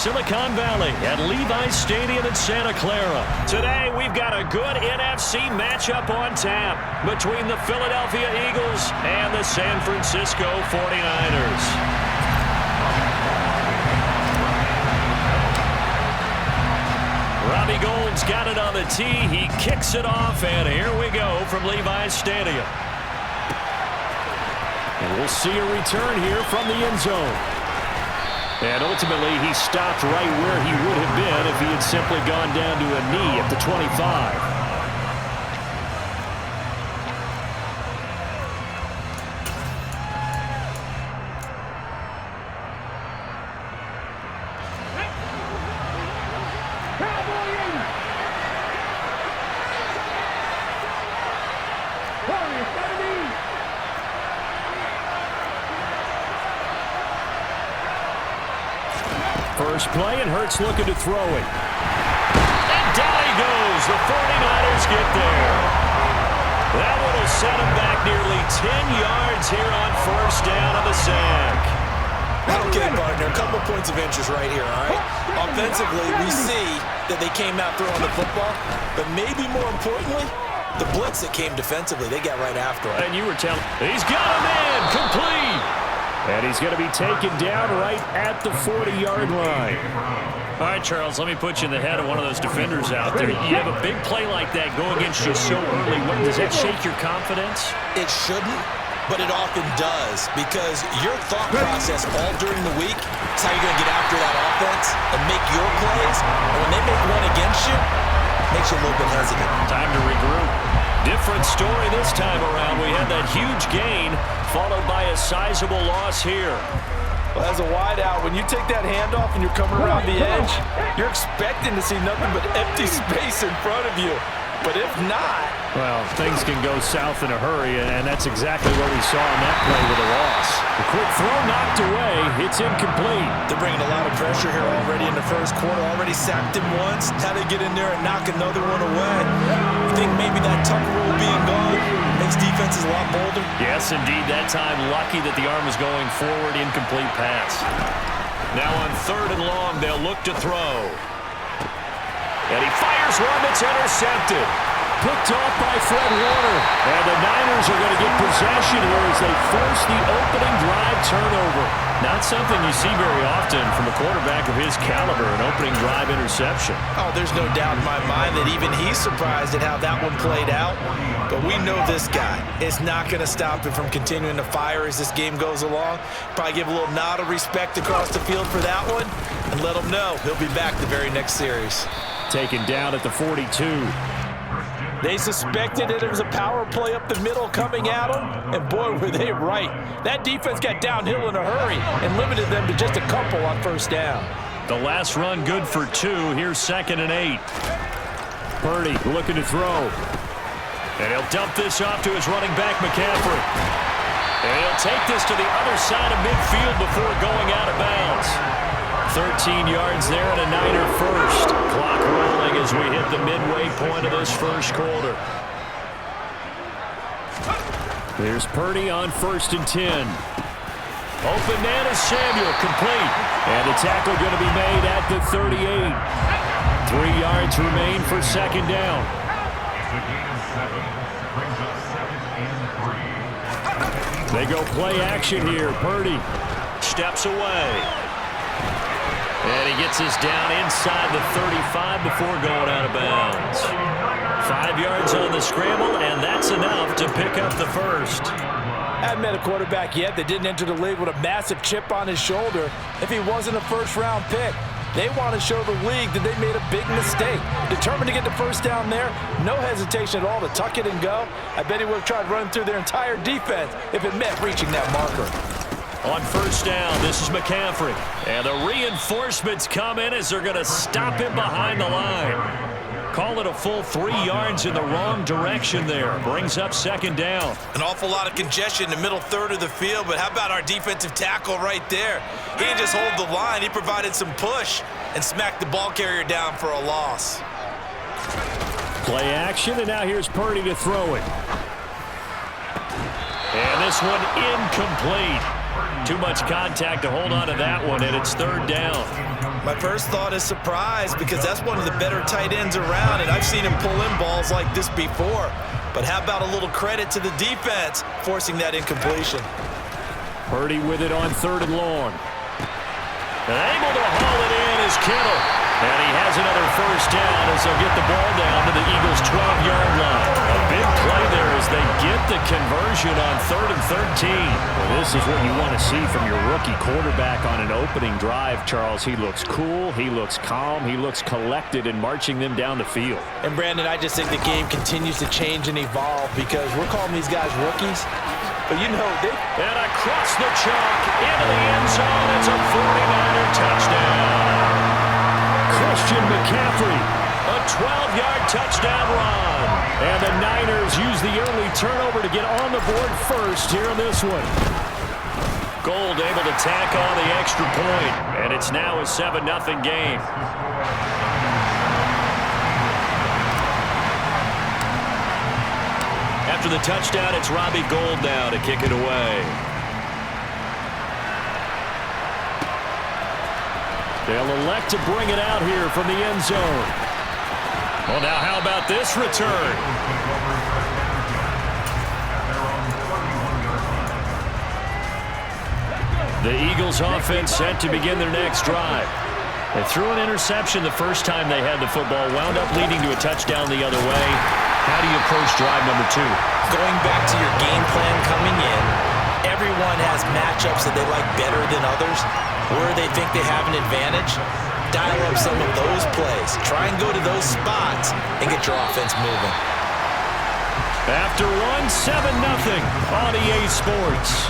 Silicon Valley at Levi's Stadium in Santa Clara. Today, we've got a good NFC matchup on tap between the Philadelphia Eagles and the San Francisco 49ers. Robbie Gould's got it on the tee. He kicks it off, and here we go from Levi's Stadium. And we'll see a return here from the end zone. And ultimately, he stopped right where he would have been if he had simply gone down to a knee at the 25. First play, and Hurts looking to throw it. And down he goes. The 49ers get there. That one will set him back nearly 10 yards here on first down of the sack. Okay, partner, a couple points of interest right here, all right? Offensively, we see that they came out throwing the football, but maybe more importantly, the blitz that came defensively, they got right after it. And you were telling, he's got him in, complete. And he's going to be taken down right at the 40-yard line. All right, Charles, let me put you in the head of one of those defenders out there. You have a big play like that go against you so early. Does that shake your confidence? It shouldn't, but it often does, because your thought process all during the week is how you're going to get after that offense and make your plays. And when they make one against you, it makes you a little bit hesitant. Time to regroup. Different story this time around. We had that huge gain followed by a sizable loss here. Well, as a wideout, when you take that handoff and you're coming around the edge, you're expecting to see nothing but empty space in front of you. But if not... Well, things can go south in a hurry, and that's exactly what we saw in that play with a loss. The quick throw knocked away. It's incomplete. They're bringing a lot of pressure here already in the first quarter. Already sacked him once. How to get in there and knock another one away. I think maybe that Tucker rule being gone makes defenses a lot bolder. Yes, indeed. That time, lucky that the arm was going forward. Incomplete pass. Now on 3rd and long, they'll look to throw. And he fires one that's intercepted. Picked off by Fred Warner. And the Niners are going to get possession here as they force the opening drive turnover. Not something you see very often from a quarterback of his caliber, an opening drive interception. Oh, there's no doubt in my mind that even he's surprised at how that one played out. But we know this guy. It's not going to stop him from continuing to fire as this game goes along. Probably give a little nod of respect across the field for that one and let him know he'll be back the very next series. Taken down at the 42. They suspected that it was a power play up the middle coming at them, and boy, were they right. That defense got downhill in a hurry and limited them to just a couple on first down. The last run good for 2. Here's 2nd and 8. Purdy looking to throw. And he'll dump this off to his running back, McCaffrey. And he'll take this to the other side of midfield before going out of bounds. 13 yards there and a Niner first. Clock rolling as we hit the midway point of this first quarter. There's Purdy on 1st and 10. Open man is Samuel, complete. And the tackle going to be made at the 38. 3 yards remain for 2nd down. They go play action here. Purdy steps away. And he gets us down inside the 35 before going out of bounds. 5 yards on the scramble, and that's enough to pick up the first. Haven't met a quarterback yet that didn't enter the league with a massive chip on his shoulder if he wasn't a first-round pick. They want to show the league that they made a big mistake. Determined to get the first down there, no hesitation at all to tuck it and go. I bet he would have tried running through their entire defense if it meant reaching that marker. On first down, this is McCaffrey. And the reinforcements come in as they're going to him behind the line. Call it a full 3 yards in the wrong direction there. Brings up 2nd down. An awful lot of congestion in the middle third of the field, but how about our defensive tackle right there? He didn't just hold the line. He provided some push and smacked the ball carrier down for a loss. Play action, and now here's Purdy to throw it. And this one incomplete. Too much contact to hold on to that one, and it's third down. My first thought is surprise because that's one of the better tight ends around, and I've seen him pull in balls like this before. But how about a little credit to the defense forcing that incompletion? Purdy with it on third and long. And able to haul it in is Kittle. And he has another first down as they'll get the ball down to the Eagles' 12-yard line. A big play there as they get the conversion on 3rd and 13. Well, this is what you want to see from your rookie quarterback on an opening drive, Charles. He looks cool, he looks calm, he looks collected in marching them down the field. And, Brandon, I just think the game continues to change and evolve because we're calling these guys rookies. But, you know, And across the chalk into the end zone. It's a 49er touchdown. Christian McCaffrey, a 12-yard touchdown run. And the Niners use the early turnover to get on the board first here in this one. Gold able to tack on the extra point, and it's now a 7-0 game. After the touchdown, it's Robbie Gould now to kick it away. They'll elect to bring it out here from the end zone. Well, now how about this return? The Eagles offense set to begin their next drive. They threw an interception the first time they had the football, wound up leading to a touchdown the other way. How do you approach drive number 2? Going back to your game plan coming in, everyone has matchups that they like better than others. Where they think they have an advantage, dial up some of those plays. Try and go to those spots and get your offense moving. After one, 7-0 on EA Sports.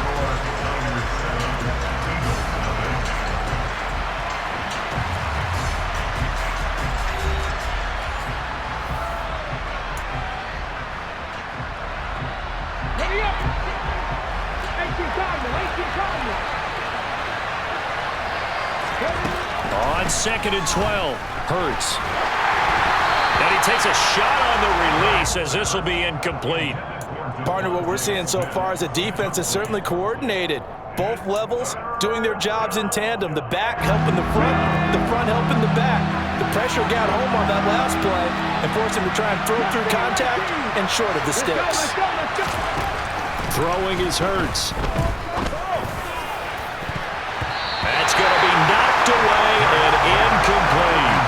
On 2nd and 12, Hurts. And he takes a shot on the release as this will be incomplete. Partner, what we're seeing so far is the defense is certainly coordinated. Both levels doing their jobs in tandem. The back helping the front helping the back. The pressure got home on that last play and forced him to try and throw through contact and short of the sticks. Throwing is Hurts. That's going to be knocked away and incomplete.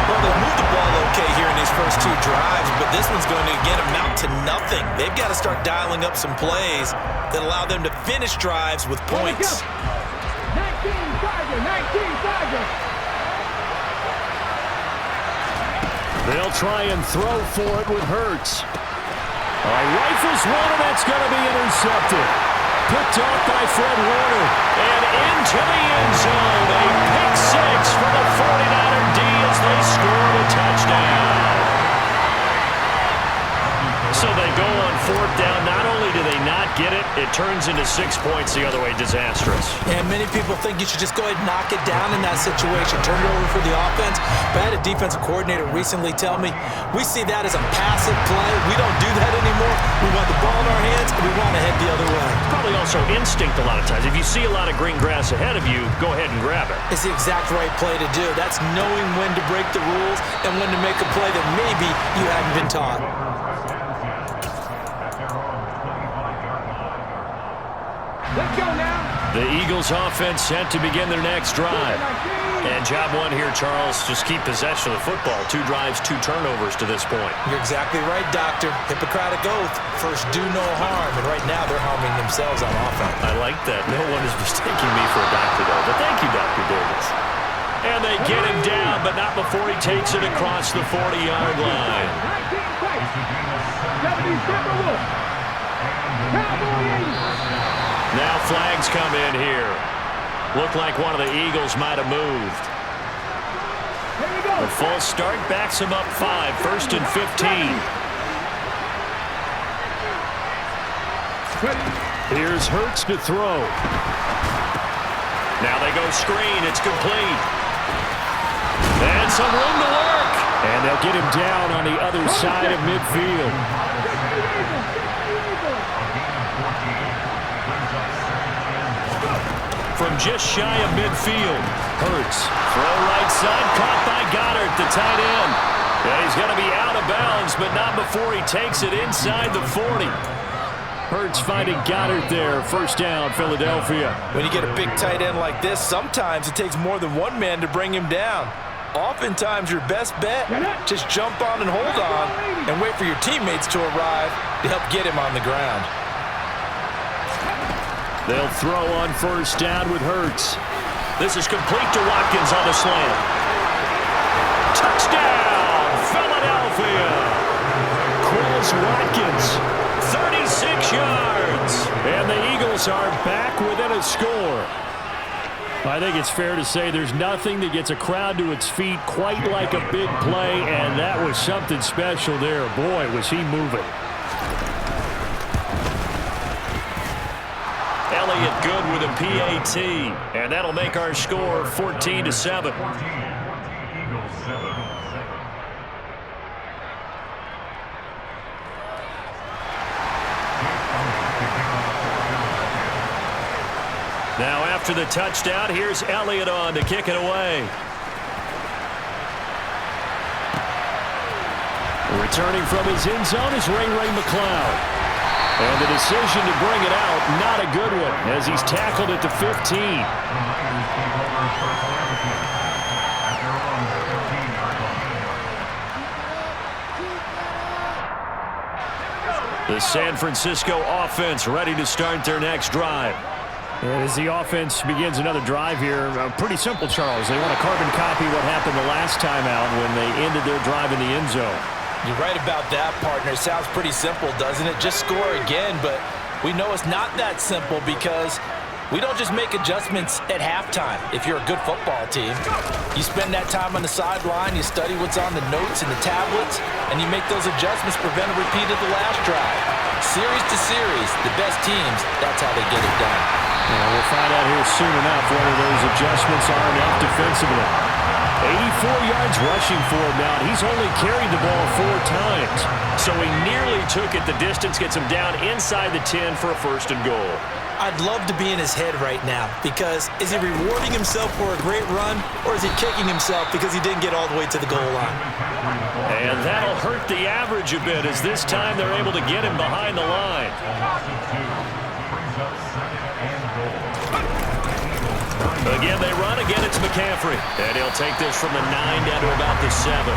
Well, they moved the ball okay here in these first 2 drives, but this one's going to, again, amount to nothing. They've got to start dialing up some plays that allow them to finish drives with points. 19 Tiger. They'll try and throw for it with Hurts. Rifles one, and that's going to be intercepted. Picked off by Fred Warner. And into the end zone. A pick 6 for the 49er D as they score a touchdown. So they go on 4th down. Not only do they not get it, it turns into 6 points the other way. Disastrous. And many people think you should just go ahead and knock it down in that situation. Turn it over for the offense. But I had a defensive coordinator recently tell me, we see that as a passive play. We don't do that anymore. We want the ball in our hands, and we want to head the other way. Probably also instinct a lot of times. If you see a lot of green grass ahead of you, go ahead and grab it. It's the exact right play to do. That's knowing when to break the rules and when to make a play that maybe you haven't been taught. Let's go now. The Eagles offense set to begin their next drive. And job 1 here, Charles, just keep possession of the football. 2 drives, 2 turnovers to this point. You're exactly right, Doctor. Hippocratic oath. First, do no harm. And right now, they're harming themselves on offense. I like that. No one is mistaking me for a doctor, though. But thank you, Dr. Davis. And they get him down, but not before he takes it across the 40-yard line. 19 points. 77 Wolf. Cowboy 80. Now flags come in here. Looked like one of the Eagles might have moved. Here we go. The false start backs him up 5, 1st and 15. Here's Hurts to throw. Now they go screen. It's complete. And some room to work. And they'll get him down on the other side of midfield. just shy of midfield. Hurts. Throw right side, caught by Goddard, the tight end. And he's going to be out of bounds, but not before he takes it inside the 40. Hurts finding Goddard there. First down, Philadelphia. When you get a big tight end like this, sometimes it takes more than one man to bring him down. Oftentimes, your best bet, just jump on and hold on and wait for your teammates to arrive to help get him on the ground. They'll throw on first down with Hurts. This is complete to Watkins on the slant. Touchdown, Philadelphia. Chris Watkins. 36 yards. And the Eagles are back within a score. I think it's fair to say there's nothing that gets a crowd to its feet quite like a big play, and that was something special there. Boy, was he moving. Elliott good with a PAT, and that'll make our score 14-7. Now after the touchdown, here's Elliott on to kick it away. Returning from his end zone is Ray McCloud. And the decision to bring it out, not a good one, as he's tackled at the 15. The San Francisco offense ready to start their next drive. And as the offense begins another drive here, pretty simple, Charles. They want to carbon copy what happened the last time out when they ended their drive in the end zone. You're right about that, partner. It sounds pretty simple, doesn't it? Just score again, but we know it's not that simple because we don't just make adjustments at halftime. If you're a good football team, you spend that time on the sideline, you study what's on the notes and the tablets, and you make those adjustments, prevent a repeat of the last drive. Series to series, the best teams, that's how they get it done. We'll find out here soon enough whether those adjustments are enough defensively. 84 yards rushing for him now. He's only carried the ball 4 times. So he nearly took it the distance, gets him down inside the 10 for a first and goal. I'd love to be in his head right now because is he rewarding himself for a great run or is he kicking himself because he didn't get all the way to the goal line? And that'll hurt the average a bit as this time they're able to get him behind the line. Again, they run. Again, it's McCaffrey. And he'll take this from the 9 down to about the 7.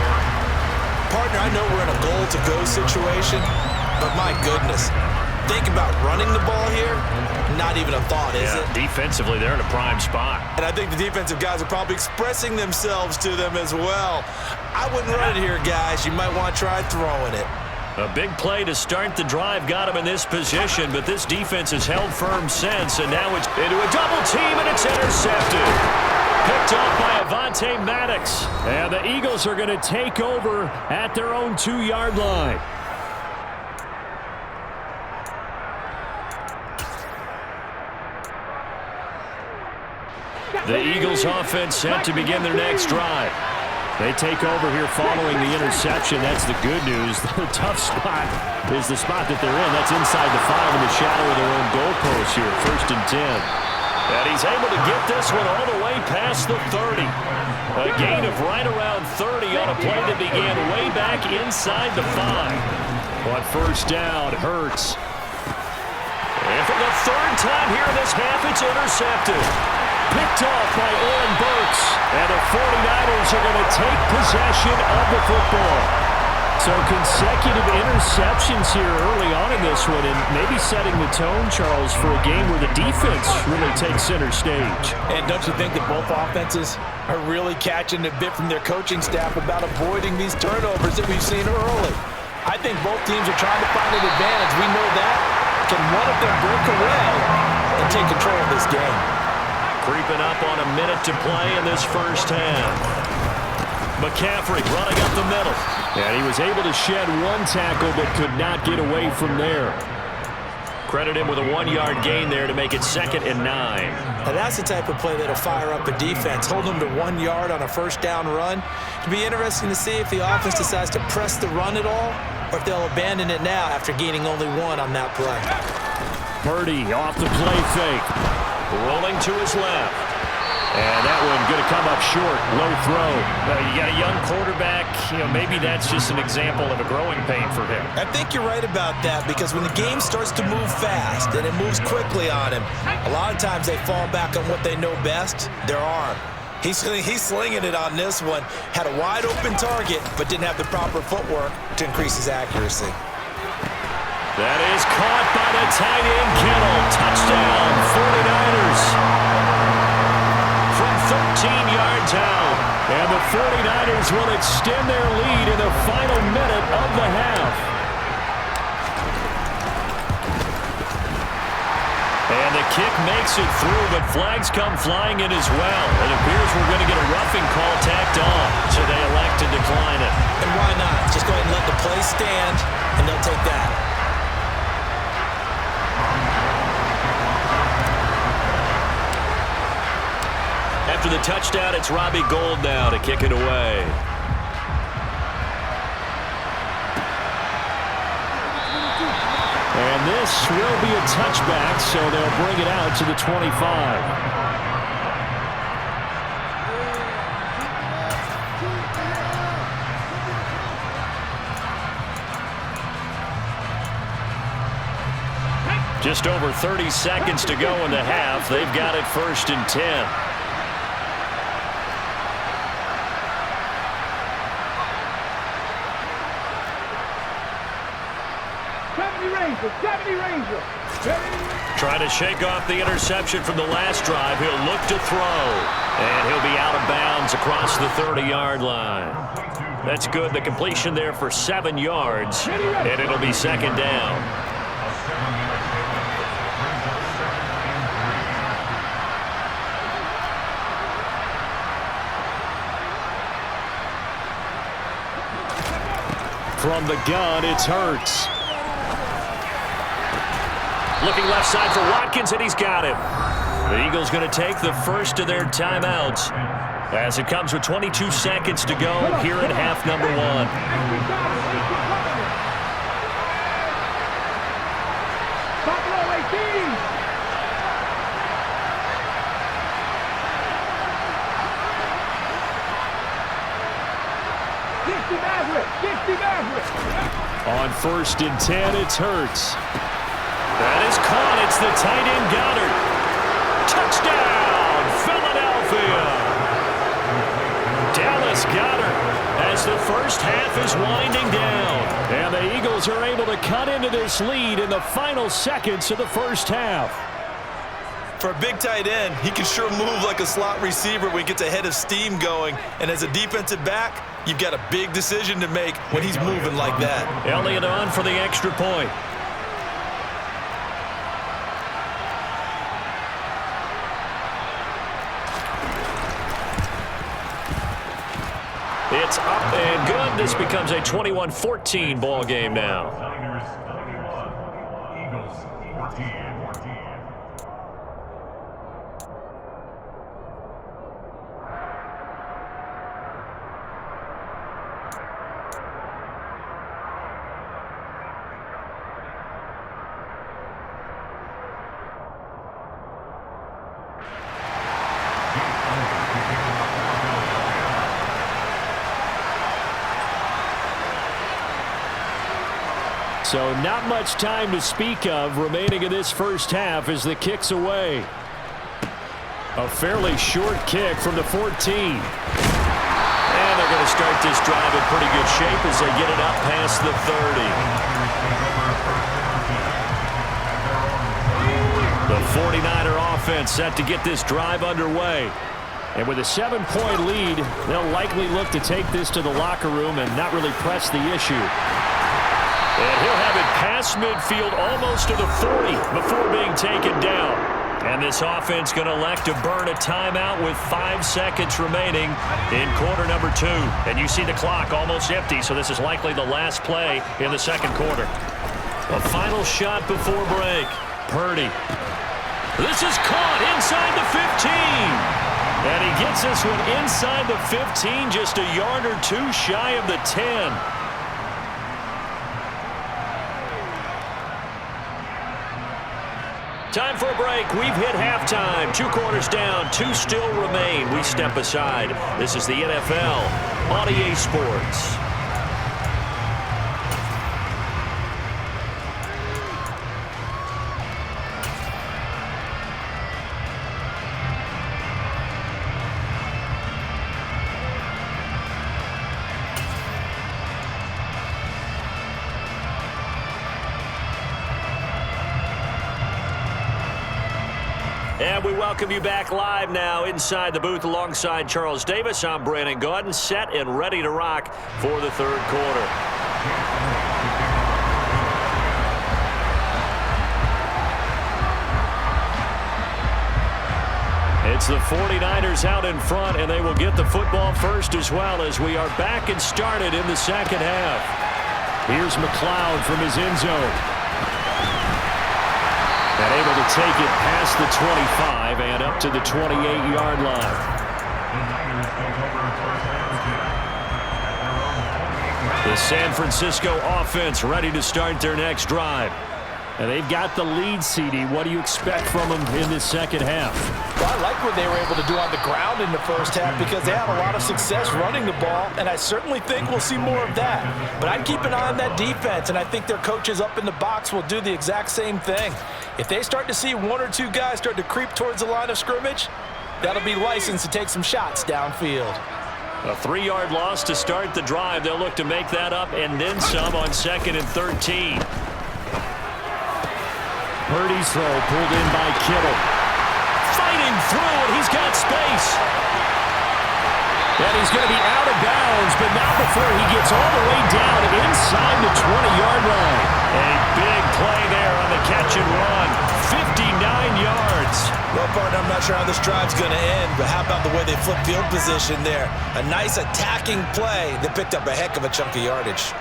Partner, I know we're in a goal-to-go situation, but my goodness. Think about running the ball here. Not even a thought, is it? Defensively, they're in a prime spot. And I think the defensive guys are probably expressing themselves to them as well. I wouldn't run it here, guys. You might want to try throwing it. A big play to start the drive got him in this position, but this defense has held firm since, and now it's into a double team, and it's intercepted. Picked off by Avonte Maddox. And the Eagles are going to take over at their own 2-yard line. The Eagles offense set to begin their next drive. They take over here following the interception. That's the good news. The tough spot is the spot that they're in. That's inside the 5 in the shadow of their own goalpost here. First and 10. And he's able to get this one all the way past the 30. A gain of right around 30 on a play that began way back inside the 5. On first down, Hurts. And for the 3rd time here in this half, it's intercepted. Picked off by Oren Burks. And the 49ers are going to take possession of the football. So consecutive interceptions here early on in this one, and maybe setting the tone, Charles, for a game where the defense really takes center stage. And don't you think that both offenses are really catching a bit from their coaching staff about avoiding these turnovers that we've seen early? I think both teams are trying to find an advantage. We know that. Can one of them break away and take control of this game? Creeping up on a minute to play in this first half. McCaffrey running up the middle. And he was able to shed one tackle but could not get away from there. Credit him with a 1-yard gain there to make it 2nd and 9. Now that's the type of play that'll fire up a defense. Hold them to 1 yard on a first down run. It'll be interesting to see if the offense decides to press the run at all or if they'll abandon it now after gaining only 1 on that play. Purdy off the play fake. Rolling to his left. And that one going to come up short. Low throw. You got a young quarterback. Maybe that's just an example of a growing pain for him. I think you're right about that, because when the game starts to move fast and it moves quickly on him, a lot of times they fall back on what they know best, their arm. He's slinging it on this one. Had a wide open target, but didn't have the proper footwork to increase his accuracy. That is caught by the tight end, Kittle. Touchdown, 49ers. From 13 yards out. And the 49ers will extend their lead in the final minute of the half. And the kick makes it through, but flags come flying in as well. It appears we're going to get a roughing call tacked on, so they elect to decline it. And why not? Just go ahead and let the play stand, and they'll take that. After the touchdown, it's Robbie Gould now to kick it away. And this will be a touchback, so they'll bring it out to the 25. Just over 30 seconds to go in the half. They've got it 1st and 10. Trying to shake off the interception from the last drive. He'll look to throw. And he'll be out of bounds across the 30-yard line. That's good. The completion there for 7 yards. And it'll be 2nd down. From the gun, it's Hurts. Looking left side for Watkins, and he's got him. The Eagles going to take the first of their timeouts as it comes with 22 seconds to go here in half number 1. On 1st and 10, it's Hurts. That is caught. It's the tight end, Goddard. Touchdown, Philadelphia. Dallas Goedert as the first half is winding down. And the Eagles are able to cut into this lead in the final seconds of the first half. For a big tight end, he can sure move like a slot receiver when he gets a head of steam going. And as a defensive back, you've got a big decision to make when he's moving like that. Elliott on for the extra point. It's up and good. This becomes a 21-14 ball game now. So not much time to speak of remaining in this first half as the kick's away. A fairly short kick from the 14. And they're going to start this drive in pretty good shape as they get it up past the 30. The 49er offense set to get this drive underway. And with a 7-point lead, they'll likely look to take this to the locker room and not really press the issue. And he'll have it past midfield almost to the 40 before being taken down. And this offense going to elect to burn a timeout with 5 seconds remaining in quarter number 2. And you see the clock almost empty, so this is likely the last play in the second quarter. A final shot before break. Purdy. This is caught inside the 15. And he gets this one inside the 15, just a yard or 2 shy of the 10. Time for a break. We've hit halftime. 2 quarters down. 2 still remain. We step aside. This is the NFL on EA Sports. And we welcome you back live now inside the booth alongside Charles Davis. I'm Brandon Gaudin, set and ready to rock for the third quarter. It's the 49ers out in front, and they will get the football first as well as we are back and started in the second half. Here's McLeod from his end zone. And able to take it past the 25 and up to the 28-yard line. The San Francisco offense ready to start their next drive. And they've got the lead, CD. What do you expect from them in this second half? Well, I like what they were able to do on the ground in the first half because they had a lot of success running the ball, and I certainly think we'll see more of that. But I'd keep an eye on that defense, and I think their coaches up in the box will do the exact same thing. If they start to see 1 or 2 guys start to creep towards the line of scrimmage, that'll be licensed to take some shots downfield. A 3-yard loss to start the drive. They'll look to make that up and then some on 2nd and 13. Purdy's throw pulled in by Kittle. Fighting through, and he's got space. And he's going to be out of bounds, but not before he gets all the way down inside the 20-yard line. A big play there on the catch and run. 59 yards. Well, partner, I'm not sure how this drive's going to end, but how about the way they flip field position there? A nice attacking play that picked up a heck of a chunk of yardage.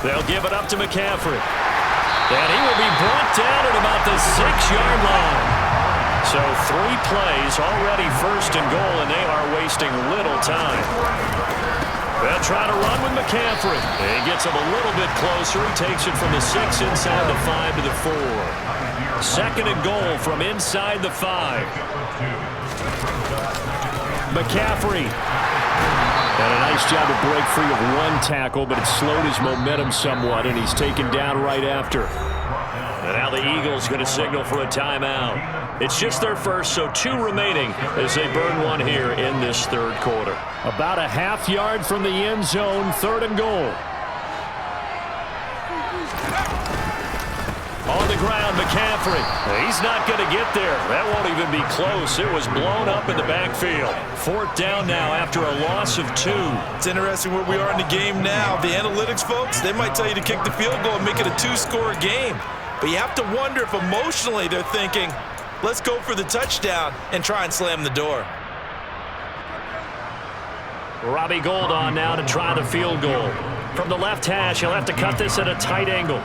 They'll give it up to McCaffrey. And he will be brought down at about the 6-yard line. So 3 plays already first and goal, and they are wasting little time. They'll try to run with McCaffrey. He gets him a little bit closer. He takes it from the 6 inside the 5 to the 4. 2nd and goal from inside the 5. McCaffrey. And a nice job to break free of 1 tackle, but it slowed his momentum somewhat, and he's taken down right after. And now the Eagles going to signal for a timeout. It's just their first, so 2 remaining as they burn 1 here in this third quarter. About a half yard from the end zone, 3rd and goal. On the ground, McCaffrey. He's not going to get there. That won't even be close. It was blown up in the backfield. 4th down now after a loss of 2. It's interesting where we are in the game now. The analytics folks, they might tell you to kick the field goal and make it a 2-score game. But you have to wonder if emotionally they're thinking, let's go for the touchdown and try and slam the door. Robbie Gould on now to try the field goal. From the left hash, he'll have to cut this at a tight angle.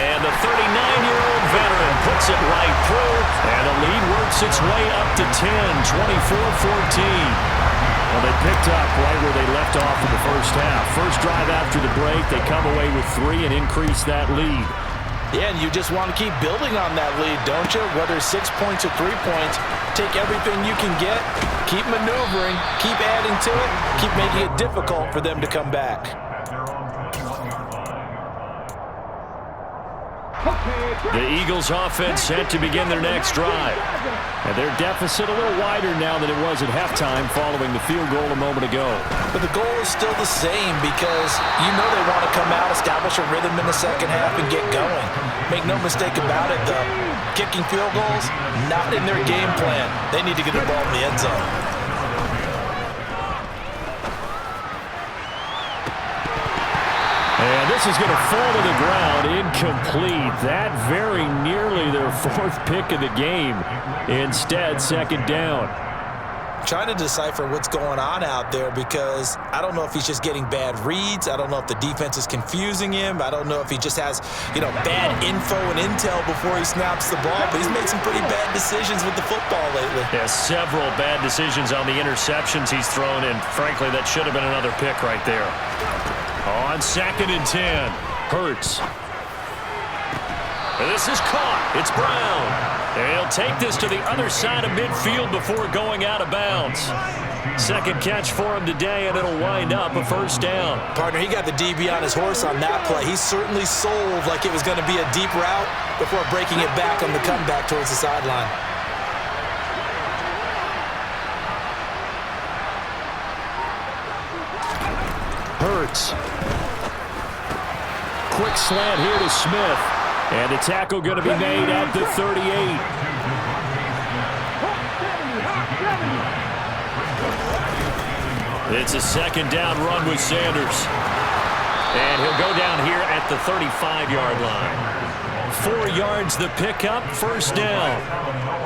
And the 39-year-old veteran puts it right through, and the lead works its way up to 10, 24-14. Well, they picked up right where they left off in the first half. First drive after the break, they come away with 3 and increase that lead. Yeah, and you just want to keep building on that lead, don't you? Whether it's 6 points or 3 points, take everything you can get, keep maneuvering, keep adding to it, keep making it difficult for them to come back. The Eagles offense set to begin their next drive. And their deficit a little wider now than it was at halftime following the field goal a moment ago. But the goal is still the same because you know they want to come out, establish a rhythm in the second half, and get going. Make no mistake about it, though. Kicking field goals, not in their game plan. They need to get the ball in the end zone. And this is going to fall to the ground, incomplete. That very nearly their 4th pick of the game. Instead, 2nd down. trying to decipher what's going on out there because I don't know if he's just getting bad reads. I don't know if the defense is confusing him. I don't know if he just has, bad info and intel before he snaps the ball. But he's made some pretty bad decisions with the football lately. Yeah, several bad decisions on the interceptions he's thrown, and frankly, that should have been another pick right there. On 2nd and 10, Hurts. This is caught. It's Brown. And he'll take this to the other side of midfield before going out of bounds. Second catch for him today, and it'll wind up a first down. Partner, he got the DB on his horse on that play. He certainly sold like it was going to be a deep route before breaking it back on the comeback towards the sideline. Hurts. Quick slant here to Smith. And the tackle going to be made at the 38. It's a second down run with Sanders. And he'll go down here at the 35-yard line. 4 yards the pickup, first down.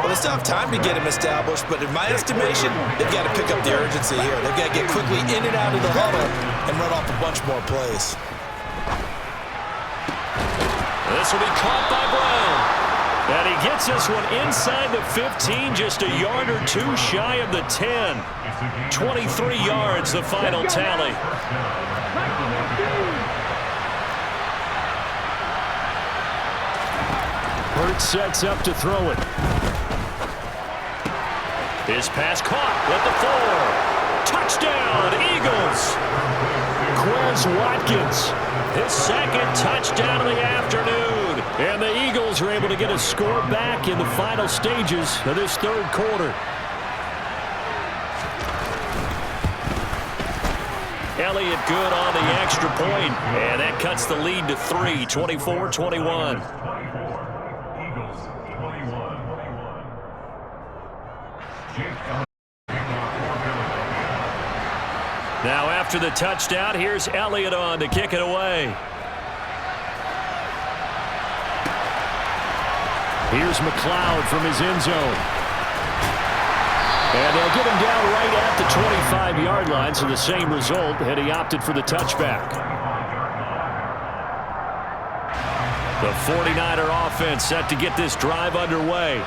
Well, they still have time to get him established, but in my estimation, they've got to pick up the urgency here. They've got to get quickly in and out of the huddle and run off a bunch more plays. This will be caught by Brown. And he gets this one inside the 15, just a yard or two shy of the 10. 23 yards, the final tally. Hurts sets up to throw it. His pass caught at the 4. Touchdown, Eagles. Quez Watkins. His second touchdown of the afternoon. And the Eagles are able to get a score back in the final stages of this third quarter. Elliott good on the extra point, and that cuts the lead to 3, 24-21. Now after the touchdown, here's Elliott on to kick it away. Here's McLeod from his end zone. And they'll get him down right at the 25-yard line, so the same result, and he opted for the touchback. The 49er offense set to get this drive underway.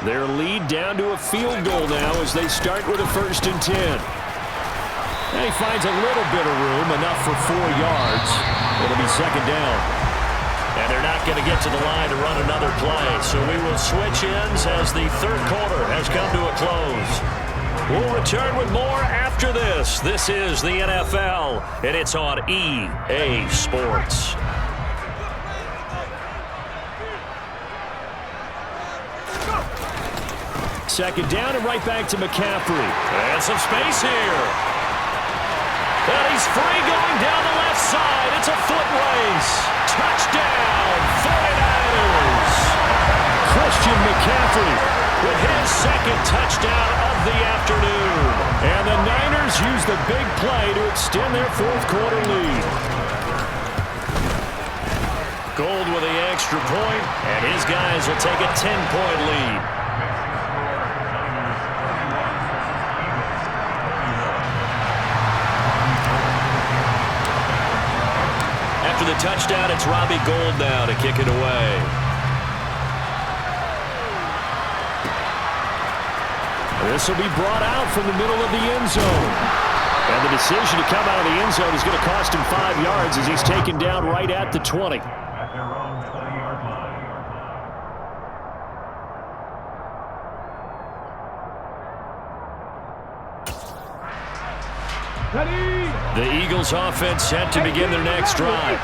Their lead down to a field goal now as they start with a 1st and 10. And he finds a little bit of room, enough for 4 yards. It'll be second down. And they're not going to get to the line to run another play. So we will switch ends as the third quarter has come to a close. We'll return with more after this. This is the NFL, and it's on EA Sports. Second down and right back to McCaffrey. And some space here. And he's free going down the left side. It's a foot race. Touchdown, 49ers. Christian McCaffrey with his second touchdown of the afternoon. And the Niners use the big play to extend their fourth quarter lead. Gold with the extra point, and his guys will take a 10-point lead. After the touchdown, it's Robbie Gould now to kick it away. This will be brought out from the middle of the end zone. And the decision to come out of the end zone is going to cost him 5 yards as he's taken down right at the 20. The Eagles offense set to begin their next drive.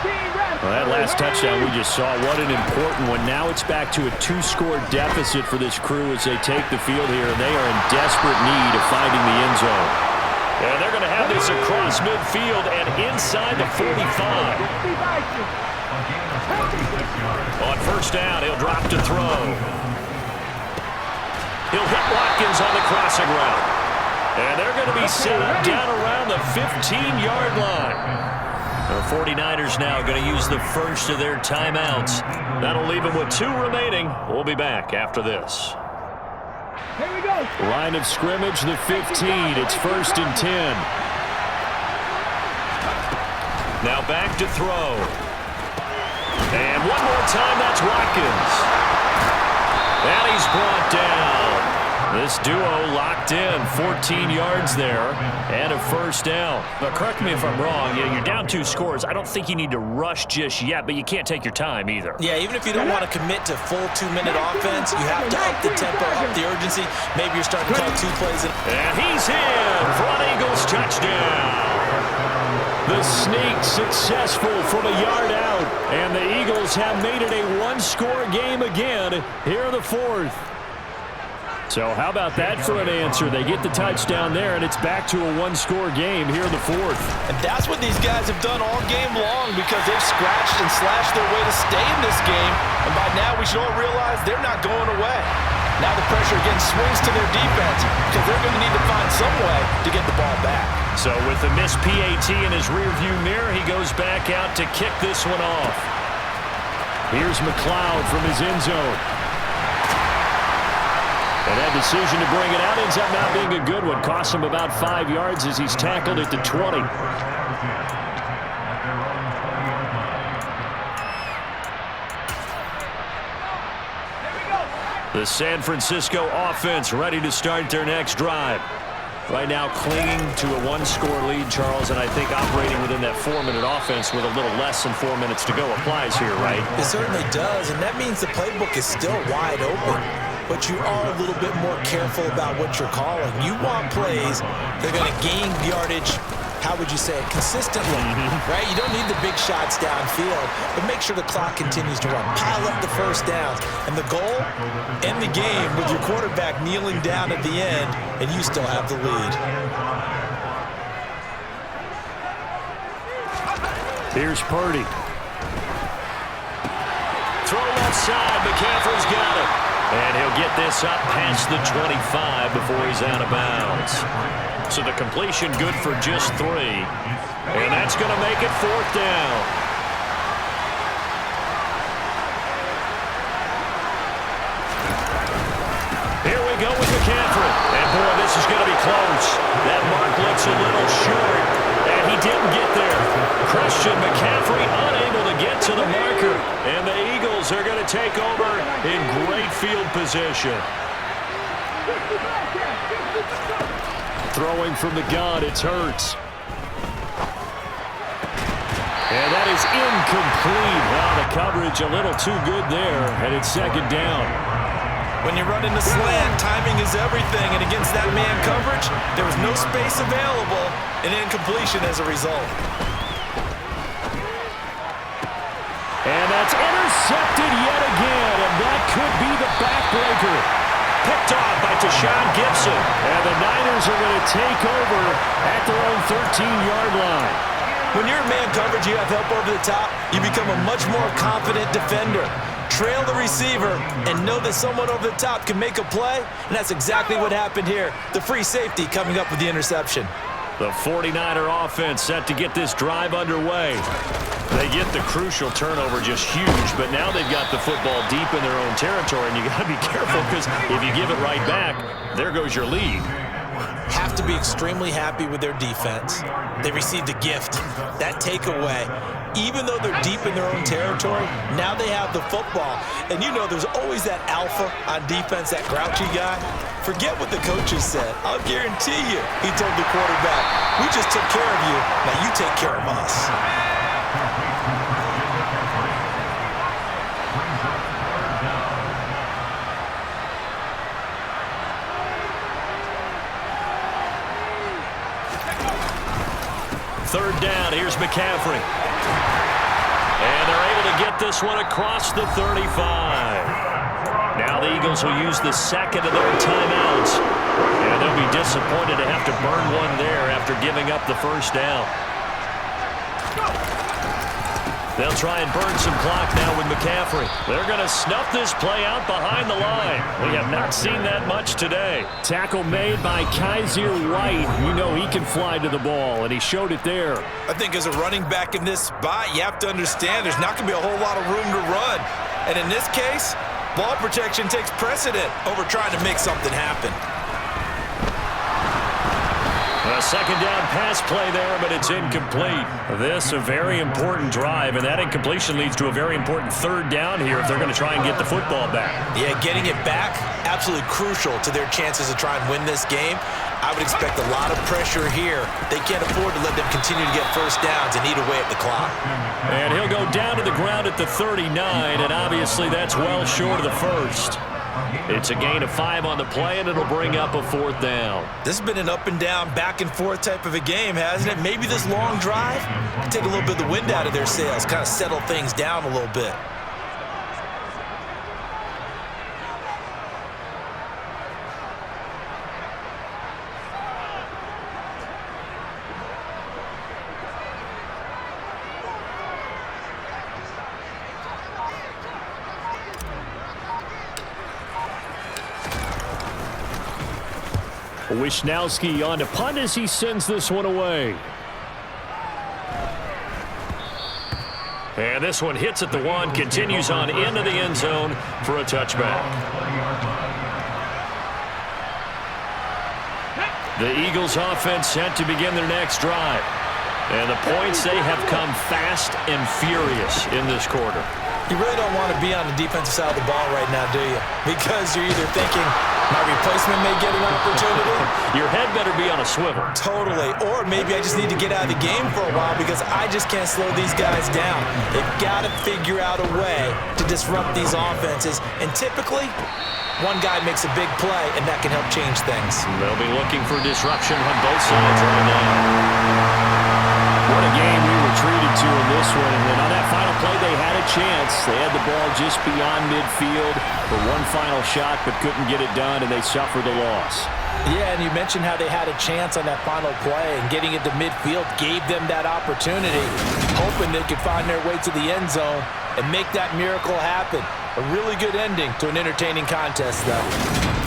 Well, that last touchdown we just saw, what an important one. Now it's back to a 2-score deficit for this crew as they take the field here, and they are in desperate need of finding the end zone. And they're going to have this across midfield and inside the 45. On first down, he'll drop to throw. He'll hit Watkins on the crossing route. And they're going to be set up down around the 15-yard line. The 49ers now going to use the first of their timeouts. That'll leave them with 2 remaining. We'll be back after this. Here we go. Line of scrimmage, the 15. It's 1st and 10. Now back to throw. And one more time, that's Watkins. And he's brought down. This duo locked in, 14 yards there, and a 1st down. But correct me if I'm wrong, you're down 2 scores. I don't think you need to rush just yet, but you can't take your time either. Yeah, even if you don't want to commit to full 2-minute offense, you have to up the tempo, up the urgency. Maybe you're starting to call 2 plays. And he's in for an Eagles touchdown. The sneak successful from a yard out, and the Eagles have made it a 1-score game again here in the 4th. So how about that for an answer? They get the touchdown there, and it's back to a 1-score game here in the 4th. And that's what these guys have done all game long because they've scratched and slashed their way to stay in this game. And by now, we should all realize they're not going away. Now the pressure again swings to their defense because they're going to need to find some way to get the ball back. So with the missed PAT in his rearview mirror, he goes back out to kick this one off. Here's McLeod from his end zone. And that decision to bring it out ends up not being a good one. Costs him about 5 yards as he's tackled at the 20. The San Francisco offense ready to start their next drive. Right now clinging to a 1-score lead, Charles, and I think operating within that 4-minute offense with a little less than 4 minutes to go applies here, right? It certainly does, and that means the playbook is still wide open. But you are a little bit more careful about what you're calling. You want plays that are going to gain yardage, how would you say it, consistently, right? You don't need the big shots downfield, but make sure the clock continues to run. Pile up the 1st downs. And the goal, end the game with your quarterback kneeling down at the end, and you still have the lead. Here's Purdy. Throw left side, McCaffrey's got it. And he'll get this up past the 25 before he's out of bounds. So the completion good for just 3. And that's going to make it 4th down. Here we go with McCaffrey. And boy, this is going to be close. That mark looks a little short. And he didn't get there. Christian McCaffrey unable to get to the marker. And the Eagles are going to take over in great field position. Throwing from the gun, it's Hurts. And that is incomplete. Wow, the coverage a little too good there, and it's 2nd down. When you're running the slant, timing is everything, and against that man coverage, there was no space available, and incompletion as a result. And that's intercepted yet again, and that could be the backbreaker. Picked off by Tashawn Gibson. And the Niners are going to take over at their own 13-yard line. When you're in man coverage, you have help over the top, you become a much more confident defender. Trail the receiver and know that someone over the top can make a play, and that's exactly what happened here. The free safety coming up with the interception. The 49er offense set to get this drive underway. They get the crucial turnover just huge, but now they've got the football deep in their own territory, and you got to be careful because if you give it right back, there goes your lead. Have to be extremely happy with their defense. They received a gift. That takeaway, even though they're deep in their own territory, now they have the football. And you know there's always that alpha on defense, that grouchy guy. Forget what the coaches said. I'll guarantee you, he told the quarterback, we just took care of you, now you take care of us. Third down, here's McCaffrey. And they're able to get this one across the 35. Now the Eagles will use the second of their timeouts. And they'll be disappointed to have to burn one there after giving up the first down. They'll try and burn some clock now with McCaffrey. They're going to snuff this play out behind the line. We have not seen that much today. Tackle made by Kaiser White. You know he can fly to the ball, and he showed it there. I think as a running back in this spot, you have to understand there's not going to be a whole lot of room to run. And in this case, ball protection takes precedent over trying to make something happen. second down pass play there, but it's incomplete. This a very important drive, and that incompletion leads to a very important third down here if they're going to try and get the football back. Yeah, getting it back, absolutely crucial to their chances to try and win this game. I would expect a lot of pressure here. They can't afford to let them continue to get first downs and eat away at the clock. And he'll go down to the ground at the 39, and obviously that's well short of the first. It's a gain of 5 on the play, and it'll bring up a 4th down. This has been an up and down, back and forth type of a game, hasn't it? Maybe this long drive can take a little bit of the wind out of their sails, kind of settle things down a little bit. Wisnowski on to punt as he sends this one away. And this one hits at the 1, continues on into the end zone for a touchback. The Eagles offense set to begin their next drive. And the points, they have come fast and furious in this quarter. You really don't want to be on the defensive side of the ball right now, do you? Because you're either thinking, my replacement may get an opportunity. Your head better be on a swivel. Totally. Or maybe I just need to get out of the game for a while because I just can't slow these guys down. They've got to figure out a way to disrupt these offenses. And typically, one guy makes a big play, and that can help change things. They'll be looking for disruption on both sides right now. What a game we were treated to in this one. And then on that final play, they had a chance. They had the ball just beyond midfield for one final shot, but couldn't get it done, and they suffered a loss. Yeah, and you mentioned how they had a chance on that final play, and getting it to midfield gave them that opportunity, hoping they could find their way to the end zone and make that miracle happen. A really good ending to an entertaining contest, though.